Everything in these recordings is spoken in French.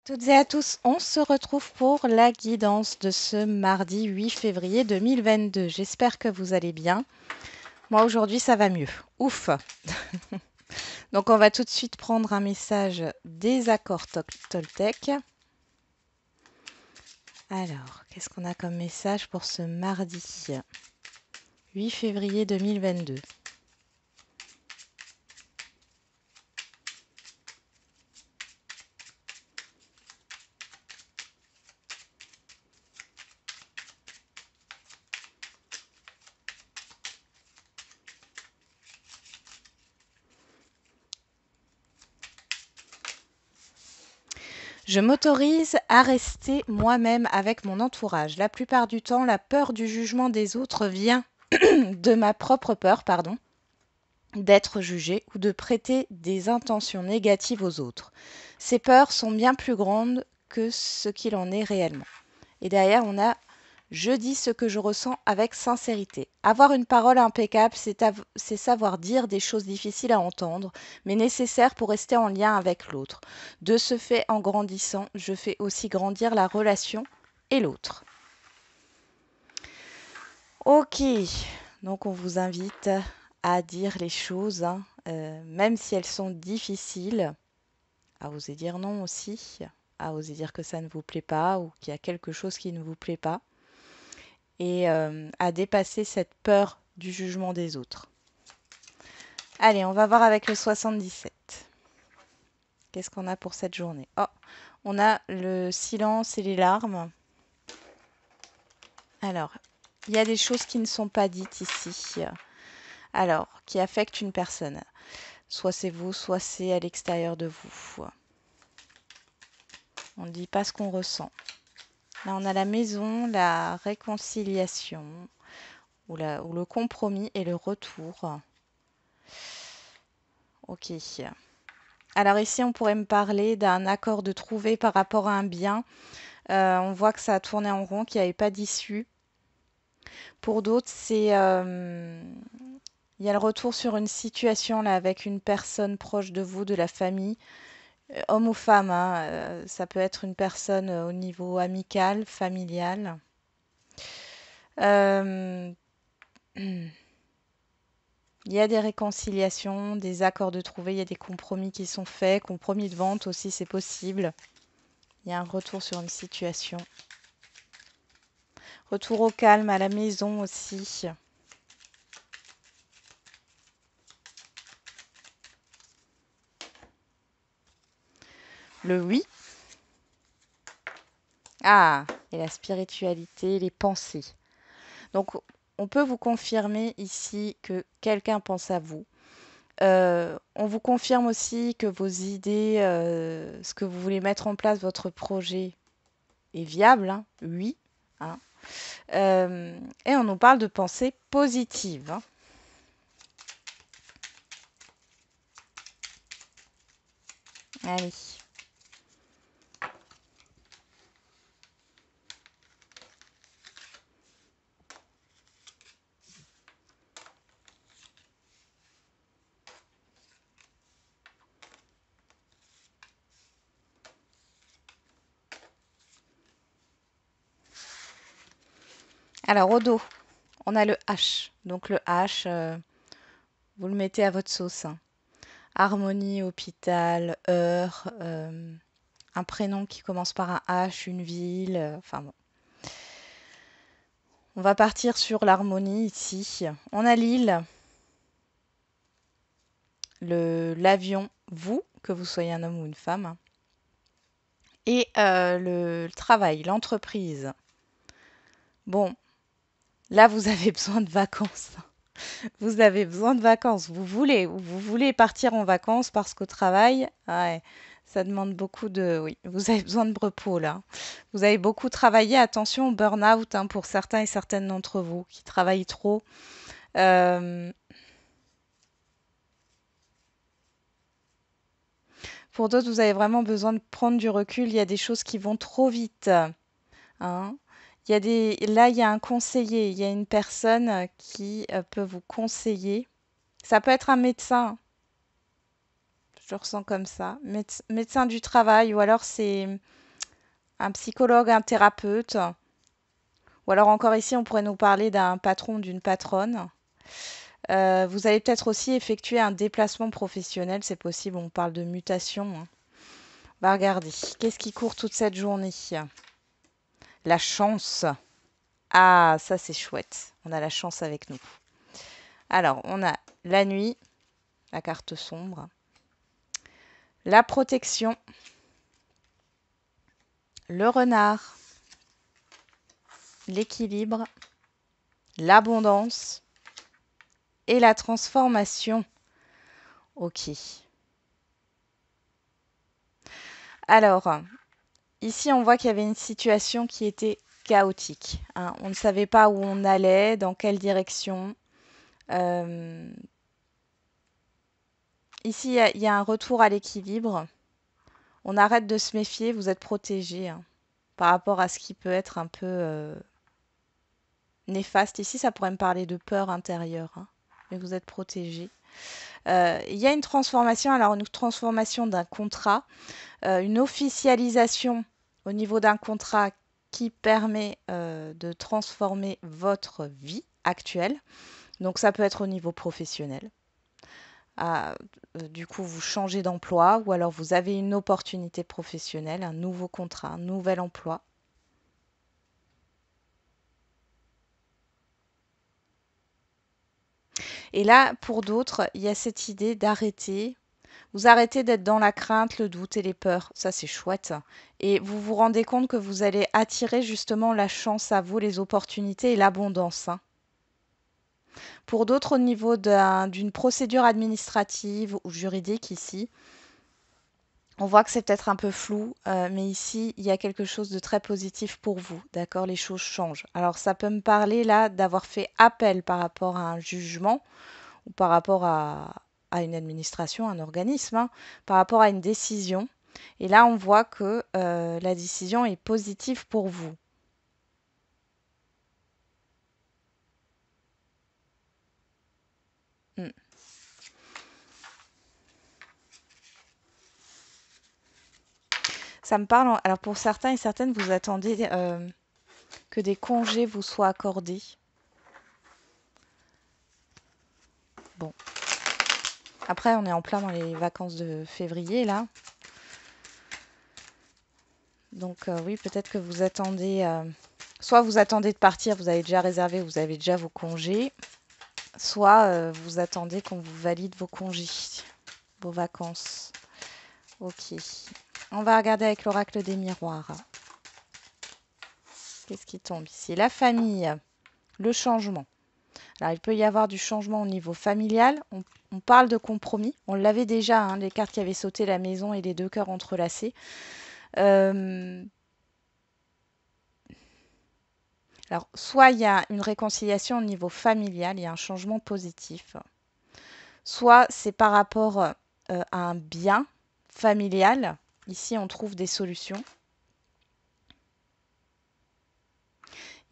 Toutes et à tous, on se retrouve pour la guidance de ce mardi 8 février 2022. J'espère que vous allez bien. Moi aujourd'hui ça va mieux. Ouf. Donc on va tout de suite prendre un message des accords Toltec. Alors, qu'est-ce qu'on a comme message pour ce mardi 8 février 2022? Je m'autorise à rester moi-même avec mon entourage. La plupart du temps, la peur du jugement des autres vient de ma propre peur, d'être jugé ou de prêter des intentions négatives aux autres. Ces peurs sont bien plus grandes que ce qu'il en est réellement. Et derrière, on a je dis ce que je ressens avec sincérité. Avoir une parole impeccable, c'est savoir dire des choses difficiles à entendre, mais nécessaires pour rester en lien avec l'autre. De ce fait, en grandissant, je fais aussi grandir la relation et l'autre. Ok, donc on vous invite à dire les choses, hein, même si elles sont difficiles, à oser dire non aussi, à oser dire que ça ne vous plaît pas ou qu'il y a quelque chose qui ne vous plaît pas, et à dépasser cette peur du jugement des autres. Allez, on va voir avec le 77. Qu'est-ce qu'on a pour cette journée? Oh, on a le silence et les larmes. Alors, il y a des choses qui ne sont pas dites ici, alors, qui affectent une personne. Soit c'est vous, soit c'est à l'extérieur de vous. On ne dit pas ce qu'on ressent. Là, on a la maison, la réconciliation, ou le compromis et le retour. Ok. Alors ici, on pourrait me parler d'un accord de trouver par rapport à un bien. On voit que ça a tourné en rond, qu'il n'y avait pas d'issue. Pour d'autres, il y a le retour sur une situation là avec une personne proche de vous, de la famille, homme ou femme, hein, ça peut être une personne au niveau amical, familial. Euh, Il y a des réconciliations, des accords de trouver, il y a des compromis qui sont faits, compromis de vente aussi, c'est possible. Il y a un retour sur une situation. Retour au calme à la maison aussi. Le oui. Ah, et la spiritualité, les pensées. Donc, on peut vous confirmer ici que quelqu'un pense à vous. On vous confirme aussi que vos idées, ce que vous voulez mettre en place, votre projet est viable, hein, oui. Hein. Et on nous parle de pensée positive. Hein. Allez. Alors au dos, on a le H. Donc le H, vous le mettez à votre sauce. Hein. Harmonie, hôpital, heure, un prénom qui commence par un H, une ville, enfin bon. On va partir sur l'harmonie ici. On a l'île, l'avion, vous, que vous soyez un homme ou une femme, hein. Et le travail, l'entreprise. Bon, là vous avez besoin de vacances. Vous avez besoin de vacances. Vous voulez partir en vacances parce qu'au travail, ouais, ça demande beaucoup de... Oui, vous avez besoin de repos là. Vous avez beaucoup travaillé. Attention au burn-out hein, pour certains et certaines d'entre vous qui travaillent trop. Euh, pour d'autres, vous avez vraiment besoin de prendre du recul. Il y a des choses qui vont trop vite. Hein. Là, il y a un conseiller. Il y a une personne qui peut vous conseiller. Ça peut être un médecin. le ressens comme ça. Médecin du travail, ou alors c'est un psychologue, un thérapeute. Ou alors encore ici, on pourrait nous parler d'un patron, d'une patronne. Vous allez peut-être aussi effectuer un déplacement professionnel, c'est possible, on parle de mutation, hein. On va regarder. Qu'est-ce qui court toute cette journée? La chance. Ah, ça c'est chouette. On a la chance avec nous. Alors, on a la nuit, la carte sombre, la protection, le renard, l'équilibre, l'abondance et la transformation. Ok. Alors, ici, on voit qu'il y avait une situation qui était chaotique, hein. On ne savait pas où on allait, dans quelle direction. Ici, il y a un retour à l'équilibre. On arrête de se méfier, vous êtes protégé, hein, par rapport à ce qui peut être un peu néfaste. Ici, ça pourrait me parler de peur intérieure, hein, mais vous êtes protégé. Il y a une transformation, alors une transformation d'un contrat, une officialisation au niveau d'un contrat qui permet de transformer votre vie actuelle. Donc ça peut être au niveau professionnel. Du coup, vous changez d'emploi ou alors vous avez une opportunité professionnelle, un nouveau contrat, un nouvel emploi. Et là, pour d'autres, il y a cette idée d'arrêter. Vous arrêtez d'être dans la crainte, le doute et les peurs. Ça, c'est chouette. Et vous vous rendez compte que vous allez attirer justement la chance à vous, les opportunités et l'abondance, hein. Pour d'autres, au niveau d'une procédure administrative ou juridique ici, on voit que c'est peut-être un peu flou, mais ici, il y a quelque chose de très positif pour vous, d'accord? Les choses changent. Alors, ça peut me parler là d'avoir fait appel par rapport à un jugement ou par rapport à une administration, un organisme, hein, par rapport à une décision. Et là, on voit que la décision est positive pour vous. Hmm. Ça me parle. Alors, pour certains et certaines, vous attendez que des congés vous soient accordés. Bon. Après, on est en plein dans les vacances de février, là. Donc oui, peut-être que vous attendez, soit vous attendez de partir, vous avez déjà réservé, vous avez déjà vos congés, soit vous attendez qu'on vous valide vos congés, vos vacances. Ok. On va regarder avec l'oracle des miroirs. Qu'est-ce qui tombe ici? La famille, le changement. Alors il peut y avoir du changement au niveau familial. On parle de compromis. On l'avait déjà, hein, les cartes qui avaient sauté, la maison et les deux cœurs entrelacés. Alors, soit il y a une réconciliation au niveau familial, il y a un changement positif, soit c'est par rapport à un bien familial. Ici, on trouve des solutions.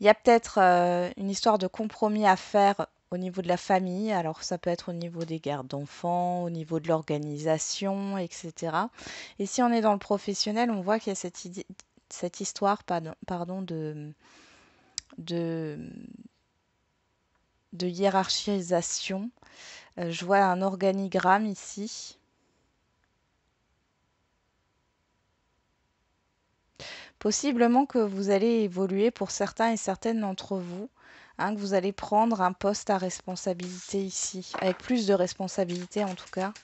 Il y a peut-être une histoire de compromis à faire au niveau de la famille. Alors, ça peut être au niveau des gardes d'enfants, au niveau de l'organisation, etc. Et si on est dans le professionnel, on voit qu'il y a cette histoire pardon, de, de hiérarchisation. Je vois un organigramme ici. Possiblement que vous allez évoluer pour certains et certaines d'entre vous, hein, que vous allez prendre un poste à responsabilité ici, avec plus de responsabilité en tout cas.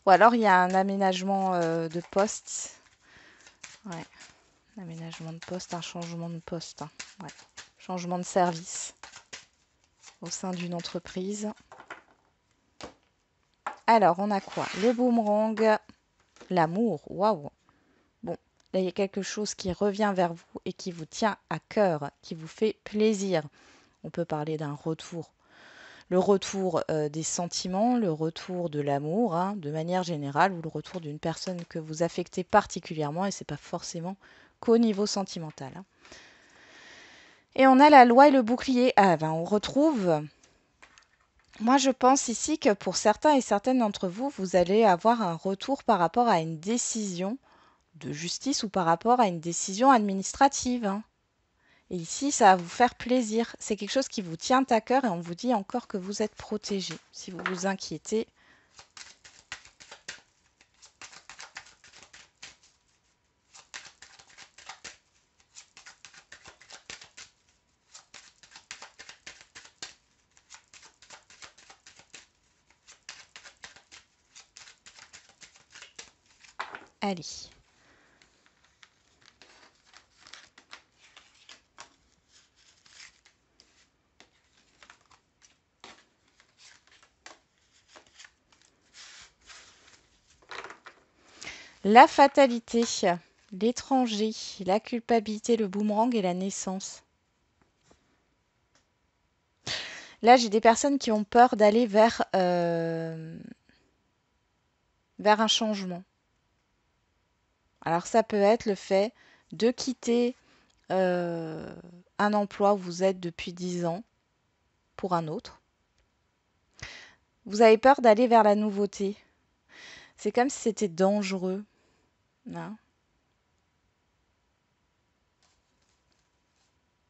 Ou alors il y a un aménagement de poste. Ouais, un aménagement de poste, un changement de poste, hein. Ouais. Changement de service au sein d'une entreprise. Alors, on a quoi? Le boomerang, l'amour, waouh! Bon, là, il y a quelque chose qui revient vers vous et qui vous tient à cœur, qui vous fait plaisir. On peut parler d'un retour. Le retour des sentiments, le retour de l'amour, hein, de manière générale, ou le retour d'une personne que vous affectez particulièrement, et c'est pas forcément qu'au niveau sentimental, hein. Et on a la loi et le bouclier. Ah ben on retrouve... Moi, je pense ici que pour certains et certaines d'entre vous, vous allez avoir un retour par rapport à une décision de justice ou par rapport à une décision administrative, hein. Et ici, ça va vous faire plaisir. C'est quelque chose qui vous tient à cœur et on vous dit encore que vous êtes protégé. Si vous vous inquiétez, allez. La fatalité, l'étranger, la culpabilité, le boomerang et la naissance. Là, j'ai des personnes qui ont peur d'aller vers un changement. Alors ça peut être le fait de quitter un emploi où vous êtes depuis 10 ans pour un autre. Vous avez peur d'aller vers la nouveauté. C'est comme si c'était dangereux, hein.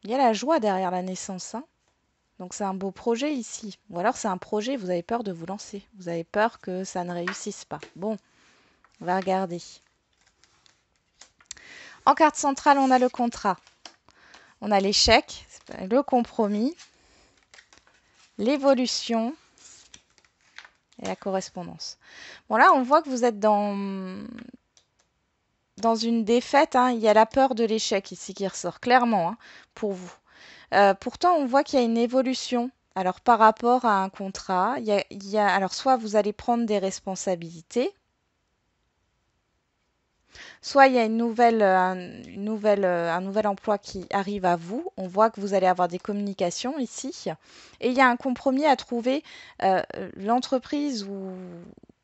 Il y a la joie derrière la naissance, hein. Donc c'est un beau projet ici. Ou alors c'est un projet, vous avez peur de vous lancer. Vous avez peur que ça ne réussisse pas. Bon, on va regarder. En carte centrale, on a le contrat. On a l'échec, le compromis, l'évolution et la correspondance. Bon là, on voit que vous êtes dans une défaite, hein. Il y a la peur de l'échec ici qui ressort clairement, hein, pour vous. Pourtant, on voit qu'il y a une évolution. Alors, par rapport à un contrat, alors soit vous allez prendre des responsabilités, soit il y a un nouvel emploi qui arrive à vous. On voit que vous allez avoir des communications ici. Et il y a un compromis à trouver. L'entreprise ou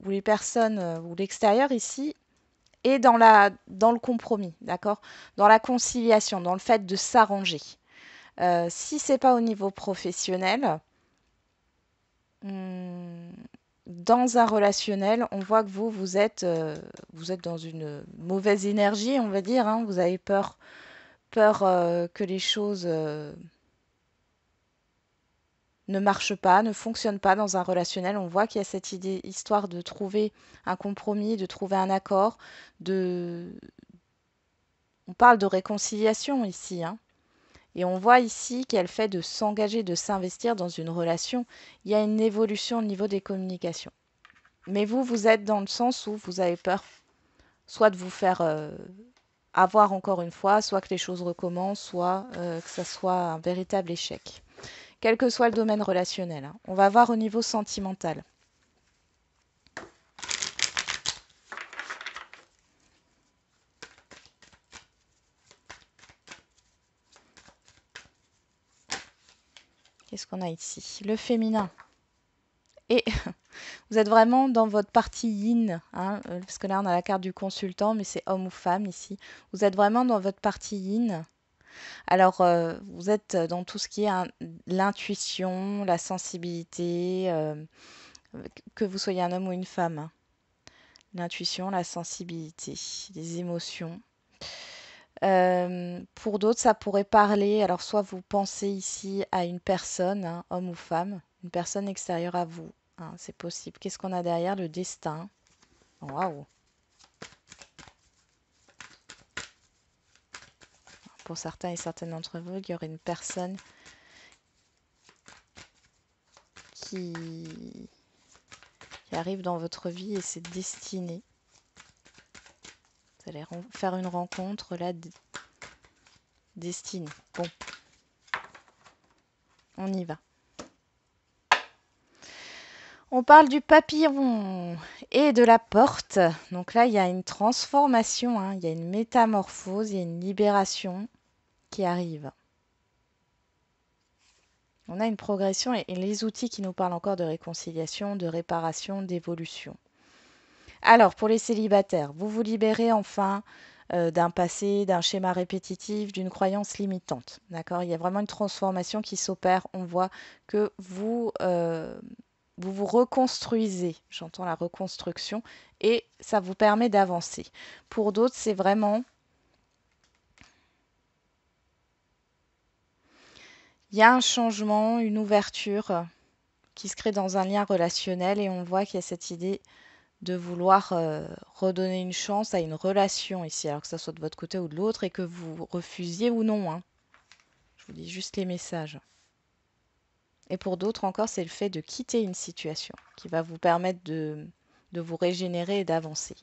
les personnes ou l'extérieur ici est dans le compromis, d'accord? Dans la conciliation, dans le fait de s'arranger. Si c'est pas au niveau professionnel, dans un relationnel, on voit que vous êtes dans une mauvaise énergie, on va dire, hein. Vous avez peur que les choses ne marchent pas, ne fonctionnent pas dans un relationnel. On voit qu'il y a cette histoire de trouver un compromis, de trouver un accord, on parle de réconciliation ici, hein. Et on voit ici qu'il y a le fait de s'engager, de s'investir dans une relation. Il y a une évolution au niveau des communications. Mais vous êtes dans le sens où vous avez peur, soit de vous faire avoir encore une fois, soit que les choses recommencent, soit que ça soit un véritable échec. Quel que soit le domaine relationnel, hein. On va voir au niveau sentimental. Qu'est-ce qu'on a ici? Le féminin. Et vous êtes vraiment dans votre partie yin, hein, parce que là on a la carte du consultant, mais c'est homme ou femme ici. Vous êtes vraiment dans votre partie yin. Alors, vous êtes dans tout ce qui est l'intuition, la sensibilité, que vous soyez un homme ou une femme, hein. L'intuition, la sensibilité, les émotions. Pour d'autres, ça pourrait parler, alors soit vous pensez ici à une personne, hein, homme ou femme, une personne extérieure à vous, hein, c'est possible. Qu'est-ce qu'on a derrière? Le destin. Waouh! Pour certains et certaines d'entre vous, il y aurait une personne qui arrive dans votre vie et c'est destiné. Vous allez faire une rencontre là, destinée. Bon, on y va. On parle du papillon et de la porte. Donc là, il y a une transformation, hein, il y a une métamorphose, il y a une libération qui arrive. On a une progression et les outils qui nous parlent encore de réconciliation, de réparation, d'évolution. Alors, pour les célibataires, vous vous libérez enfin d'un passé, d'un schéma répétitif, d'une croyance limitante. D'accord? Il y a vraiment une transformation qui s'opère. On voit que vous vous reconstruisez. J'entends la reconstruction et ça vous permet d'avancer. Pour d'autres, c'est vraiment... Il y a un changement, une ouverture qui se crée dans un lien relationnel et on voit qu'il y a cette idée de vouloir redonner une chance à une relation ici, alors que ça soit de votre côté ou de l'autre, et que vous refusiez ou non, hein. Je vous dis juste les messages. Et pour d'autres encore, c'est le fait de quitter une situation qui va vous permettre de vous régénérer et d'avancer.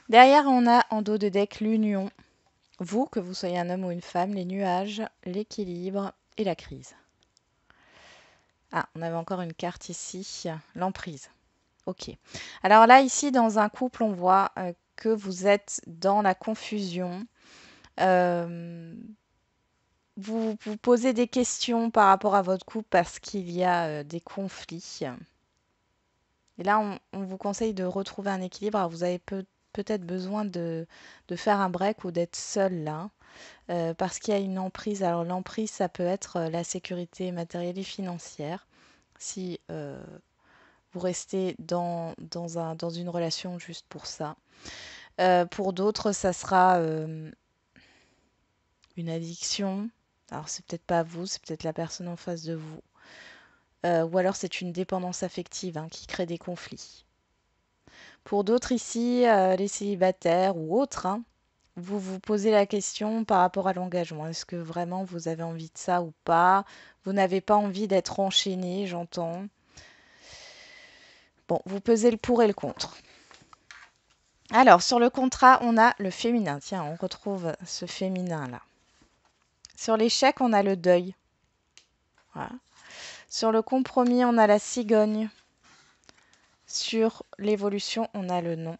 Derrière, on a en dos de deck l'union. Vous, que vous soyez un homme ou une femme, les nuages, l'équilibre et la crise. Ah, on avait encore une carte ici, l'emprise. Ok. Alors là, ici, dans un couple, on voit que vous êtes dans la confusion. Euh, vous vous posez des questions par rapport à votre couple parce qu'il y a des conflits. Et là, on vous conseille de retrouver un équilibre. Alors, vous avez peut-être besoin de faire un break ou d'être seul là, parce qu'il y a une emprise. Alors, l'emprise, ça peut être la sécurité matérielle et financière. Si vous restez dans une relation juste pour ça. Pour d'autres, ça sera une addiction. Alors, c'est peut-être pas vous, c'est peut-être la personne en face de vous. Ou alors, c'est une dépendance affective hein, qui crée des conflits. Pour d'autres ici, les célibataires ou autres, hein, vous vous posez la question par rapport à l'engagement. Est-ce que vraiment vous avez envie de ça ou pas? Vous n'avez pas envie d'être enchaîné, j'entends. Bon, vous pesez le pour et le contre. Alors, sur le contrat, on a le féminin. Tiens, on retrouve ce féminin-là. Sur l'échec, on a le deuil. Voilà. Sur le compromis, on a la cigogne. Sur l'évolution, on a le non.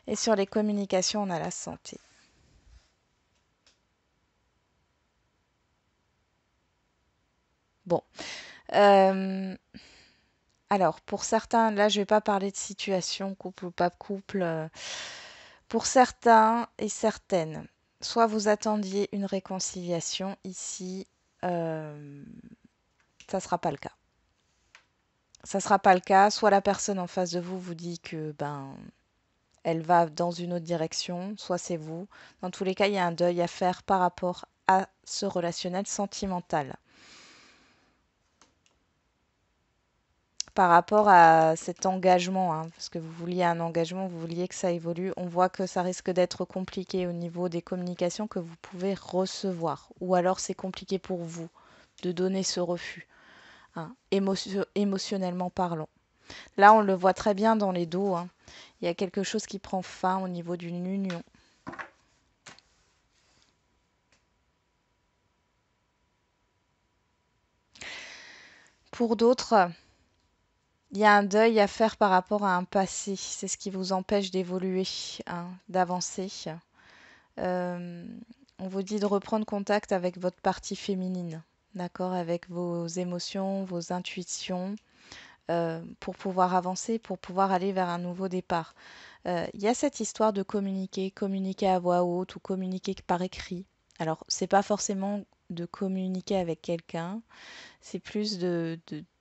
Et sur les communications, on a la santé. Bon. Alors, pour certains, là, je ne vais pas parler de situation, couple ou pas couple. Pour certains et certaines, soit vous attendiez une réconciliation, ici, ça ne sera pas le cas. Ça ne sera pas le cas, soit la personne en face de vous vous dit que elle va dans une autre direction, soit c'est vous. Dans tous les cas, il y a un deuil à faire par rapport à ce relationnel sentimental. Par rapport à cet engagement, hein, parce que vous vouliez un engagement, vous vouliez que ça évolue, on voit que ça risque d'être compliqué au niveau des communications que vous pouvez recevoir. Ou alors c'est compliqué pour vous de donner ce refus, hein, émotionnellement parlant. Là, on le voit très bien dans les dos, hein. Il y a quelque chose qui prend fin au niveau d'une union. Pour d'autres, il y a un deuil à faire par rapport à un passé. C'est ce qui vous empêche d'évoluer, hein, d'avancer. Euh, on vous dit de reprendre contact avec votre partie féminine, d'accord, avec vos émotions, vos intuitions, pour pouvoir avancer, pour pouvoir aller vers un nouveau départ. Il y a cette histoire de communiquer, communiquer à voix haute ou communiquer par écrit. Alors, c'est pas forcément de communiquer avec quelqu'un, c'est plus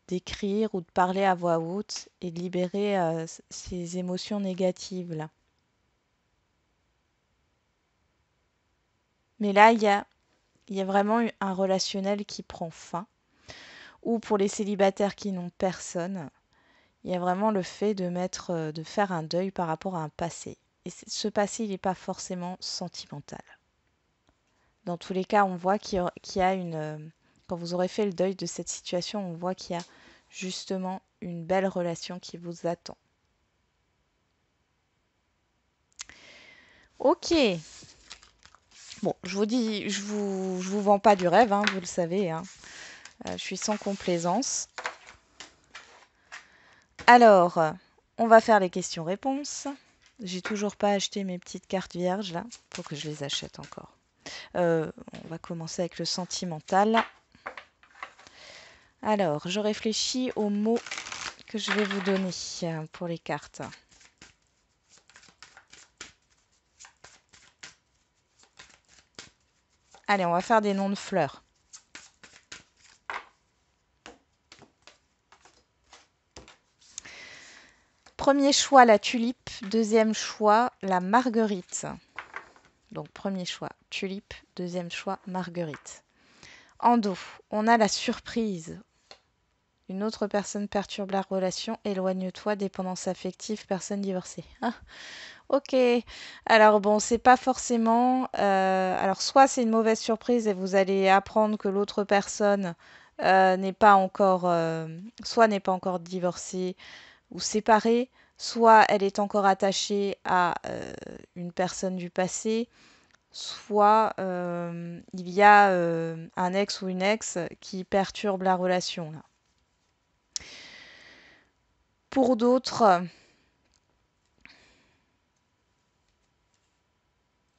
d'écrire ou de parler à voix haute et de libérer ces émotions négatives là. Mais là, il y a vraiment un relationnel qui prend fin. Ou pour les célibataires qui n'ont personne, il y a vraiment le fait de faire un deuil par rapport à un passé. Et ce passé, il n'est pas forcément sentimental. Dans tous les cas, on voit qu'il y a une... Quand vous aurez fait le deuil de cette situation, on voit qu'il y a justement une belle relation qui vous attend. Ok. Bon, je vous dis, je vous vends pas du rêve, hein, vous le savez, hein. Je suis sans complaisance. Alors, on va faire les questions-réponses. J'ai toujours pas acheté mes petites cartes vierges là. Faut que je les achète encore. On va commencer avec le sentimental. Alors, je réfléchis aux mots que je vais vous donner pour les cartes. Allez, on va faire des noms de fleurs. Premier choix, la tulipe. Deuxième choix, la marguerite. Donc, premier choix, tulipe. Deuxième choix, marguerite. En dos, on a la surprise. Une autre personne perturbe la relation. Éloigne-toi, dépendance affective, personne divorcée. Ah, ok. Alors bon, c'est pas forcément. Alors soit c'est une mauvaise surprise et vous allez apprendre que l'autre personne n'est pas encore, soit n'est pas encore divorcée ou séparée, soit elle est encore attachée à une personne du passé, soit il y a un ex ou une ex qui perturbe la relation là. Pour d'autres,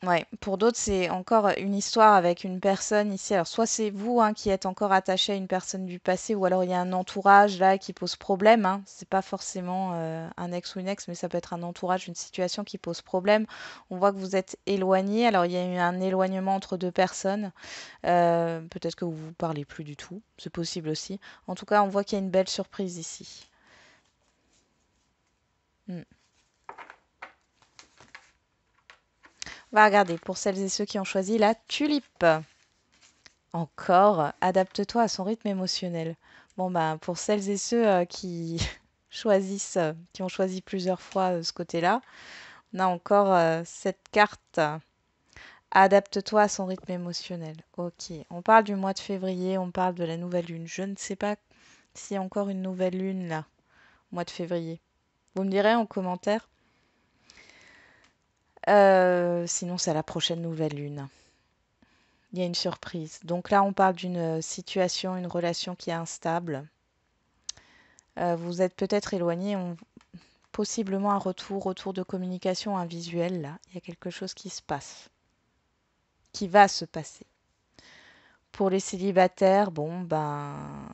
ouais, pour d'autres, c'est encore une histoire avec une personne ici. Alors, soit c'est vous hein, qui êtes encore attaché à une personne du passé, ou alors il y a un entourage là qui pose problème. Hein. C'est pas forcément un ex ou une ex, mais ça peut être un entourage, une situation qui pose problème. On voit que vous êtes éloigné. Alors, il y a eu un éloignement entre deux personnes. Peut-être que vous vous parlez plus du tout. C'est possible aussi. En tout cas, on voit qu'il y a une belle surprise ici. Hmm. On va regarder pour celles et ceux qui ont choisi la tulipe. Encore, adapte-toi à son rythme émotionnel. Bon, ben, pour celles et ceux qui choisissent, qui ont choisi plusieurs fois ce côté-là, on a encore cette carte. Adapte-toi à son rythme émotionnel. Ok, on parle du mois de février, on parle de la nouvelle lune. Je ne sais pas s'il y a encore une nouvelle lune là, au mois de février. Vous me direz en commentaire. Sinon, c'est à la prochaine nouvelle lune. Il y a une surprise. Donc là, on parle d'une situation, une relation qui est instable. Vous êtes peut-être éloigné, possiblement un retour de communication, un visuel là. Il y a quelque chose qui se passe, qui va se passer. Pour les célibataires, bon ben,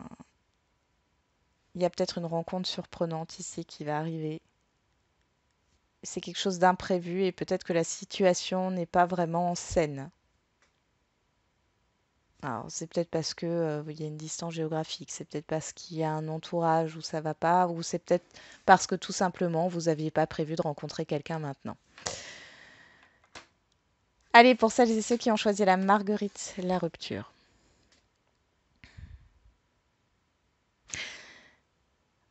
il y a peut-être une rencontre surprenante ici qui va arriver. C'est quelque chose d'imprévu et peut-être que la situation n'est pas vraiment saine. Alors, c'est peut-être parce que il y a une distance géographique, c'est peut-être parce qu'il y a un entourage où ça va pas, ou c'est peut-être parce que tout simplement vous n'aviez pas prévu de rencontrer quelqu'un maintenant. Allez, pour celles et ceux qui ont choisi la marguerite, la rupture.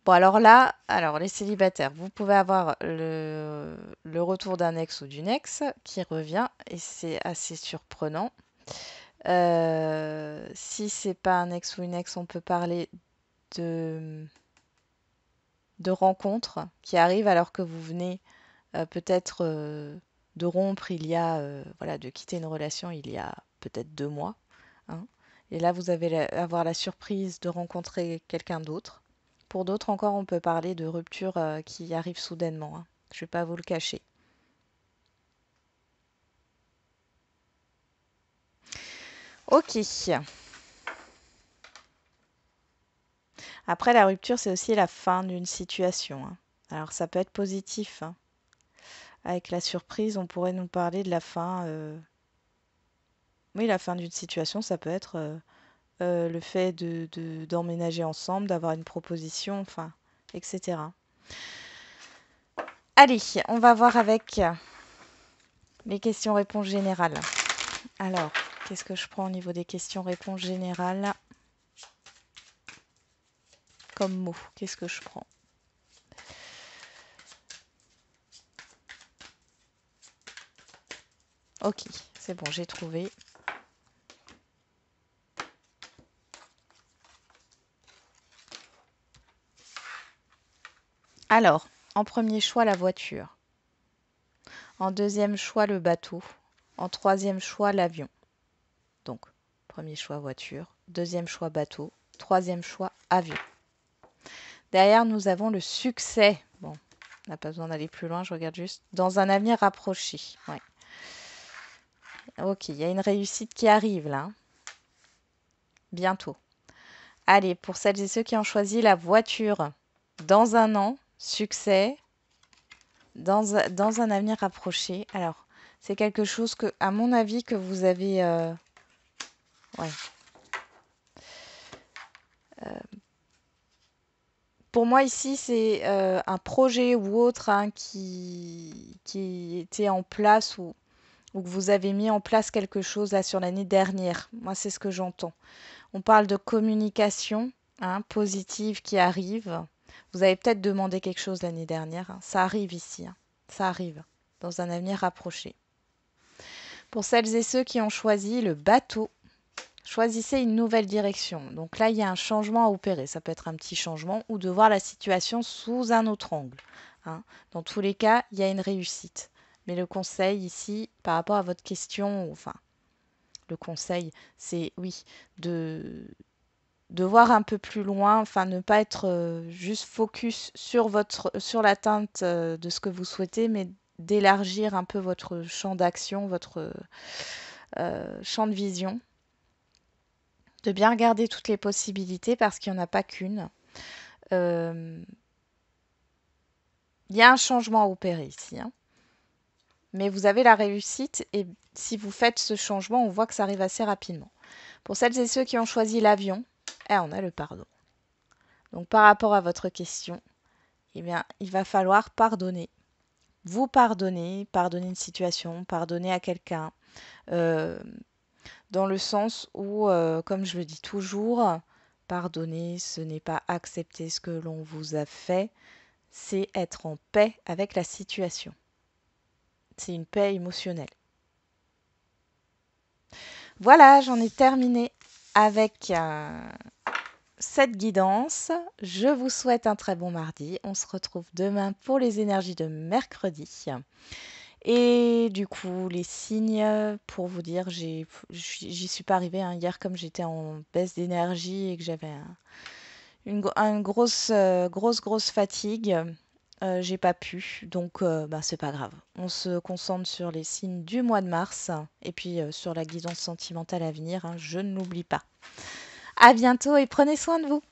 Bon, alors là, alors les célibataires, vous pouvez avoir le retour d'un ex ou d'une ex qui revient et c'est assez surprenant. Si c'est pas un ex ou une ex, on peut parler de, de rencontres qui arrivent alors que vous venez peut-être de rompre il y a, voilà, de quitter une relation il y a peut-être 2 mois. Hein. Et là, vous allez avoir la surprise de rencontrer quelqu'un d'autre. Pour d'autres encore, on peut parler de rupture qui arrive soudainement. Hein. Je ne vais pas vous le cacher. Ok. Après, la rupture, c'est aussi la fin d'une situation. Hein. Alors, ça peut être positif. Hein. Avec la surprise, on pourrait nous parler de la fin. Oui, la fin d'une situation, ça peut être le fait d'emménager ensemble, d'avoir une proposition, enfin, etc. Allez, on va voir avec les questions-réponses générales. Alors, qu'est-ce que je prends au niveau des questions-réponses générales comme mot? Qu'est-ce que je prends? Ok, c'est bon, j'ai trouvé. Alors, en premier choix, la voiture. En deuxième choix, le bateau. En troisième choix, l'avion. Donc, premier choix, voiture. Deuxième choix, bateau. Troisième choix, avion. Derrière, nous avons le succès. Bon, on n'a pas besoin d'aller plus loin, je regarde juste. Dans un avenir rapproché. Ouais. Ok, il y a une réussite qui arrive là. Bientôt. Allez, pour celles et ceux qui ont choisi la voiture, dans un an, succès, dans un avenir rapproché. Alors, c'est quelque chose que, à mon avis, que vous avez... ouais. Pour moi, ici, c'est un projet ou autre hein, qui était en place ou que vous avez mis en place quelque chose là sur l'année dernière. Moi, c'est ce que j'entends. On parle de communication hein, positive qui arrive. Vous avez peut-être demandé quelque chose l'année dernière. Hein. Ça arrive ici. Hein. Ça arrive dans un avenir rapproché. Pour celles et ceux qui ont choisi le bateau, choisissez une nouvelle direction. Donc là, il y a un changement à opérer. Ça peut être un petit changement ou de voir la situation sous un autre angle. Hein. Dans tous les cas, il y a une réussite. Mais le conseil ici, par rapport à votre question, enfin, le conseil, c'est oui, de voir un peu plus loin, enfin ne pas être juste focus sur l'atteinte de ce que vous souhaitez, mais d'élargir un peu votre champ d'action, votre champ de vision, de bien regarder toutes les possibilités parce qu'il n'y en a pas qu'une. Il y a un changement à opérer ici, hein. Mais vous avez la réussite et si vous faites ce changement, on voit que ça arrive assez rapidement. Pour celles et ceux qui ont choisi l'avion, on a le pardon. Donc par rapport à votre question, eh bien, il va falloir pardonner. Vous pardonner une situation, pardonner à quelqu'un, dans le sens où, comme je le dis toujours, pardonner, ce n'est pas accepter ce que l'on vous a fait, c'est être en paix avec la situation. C'est une paix émotionnelle. Voilà, j'en ai terminé avec cette guidance. Je vous souhaite un très bon mardi. On se retrouve demain pour les énergies de mercredi. Et du coup, les signes, pour vous dire, j'y suis pas arrivée hein, hier comme j'étais en baisse d'énergie et que j'avais une grosse fatigue. J'ai pas pu, donc c'est pas grave. On se concentre sur les signes du mois de mars et puis sur la guidance sentimentale à venir. Hein, je ne l'oublie pas. À bientôt et prenez soin de vous.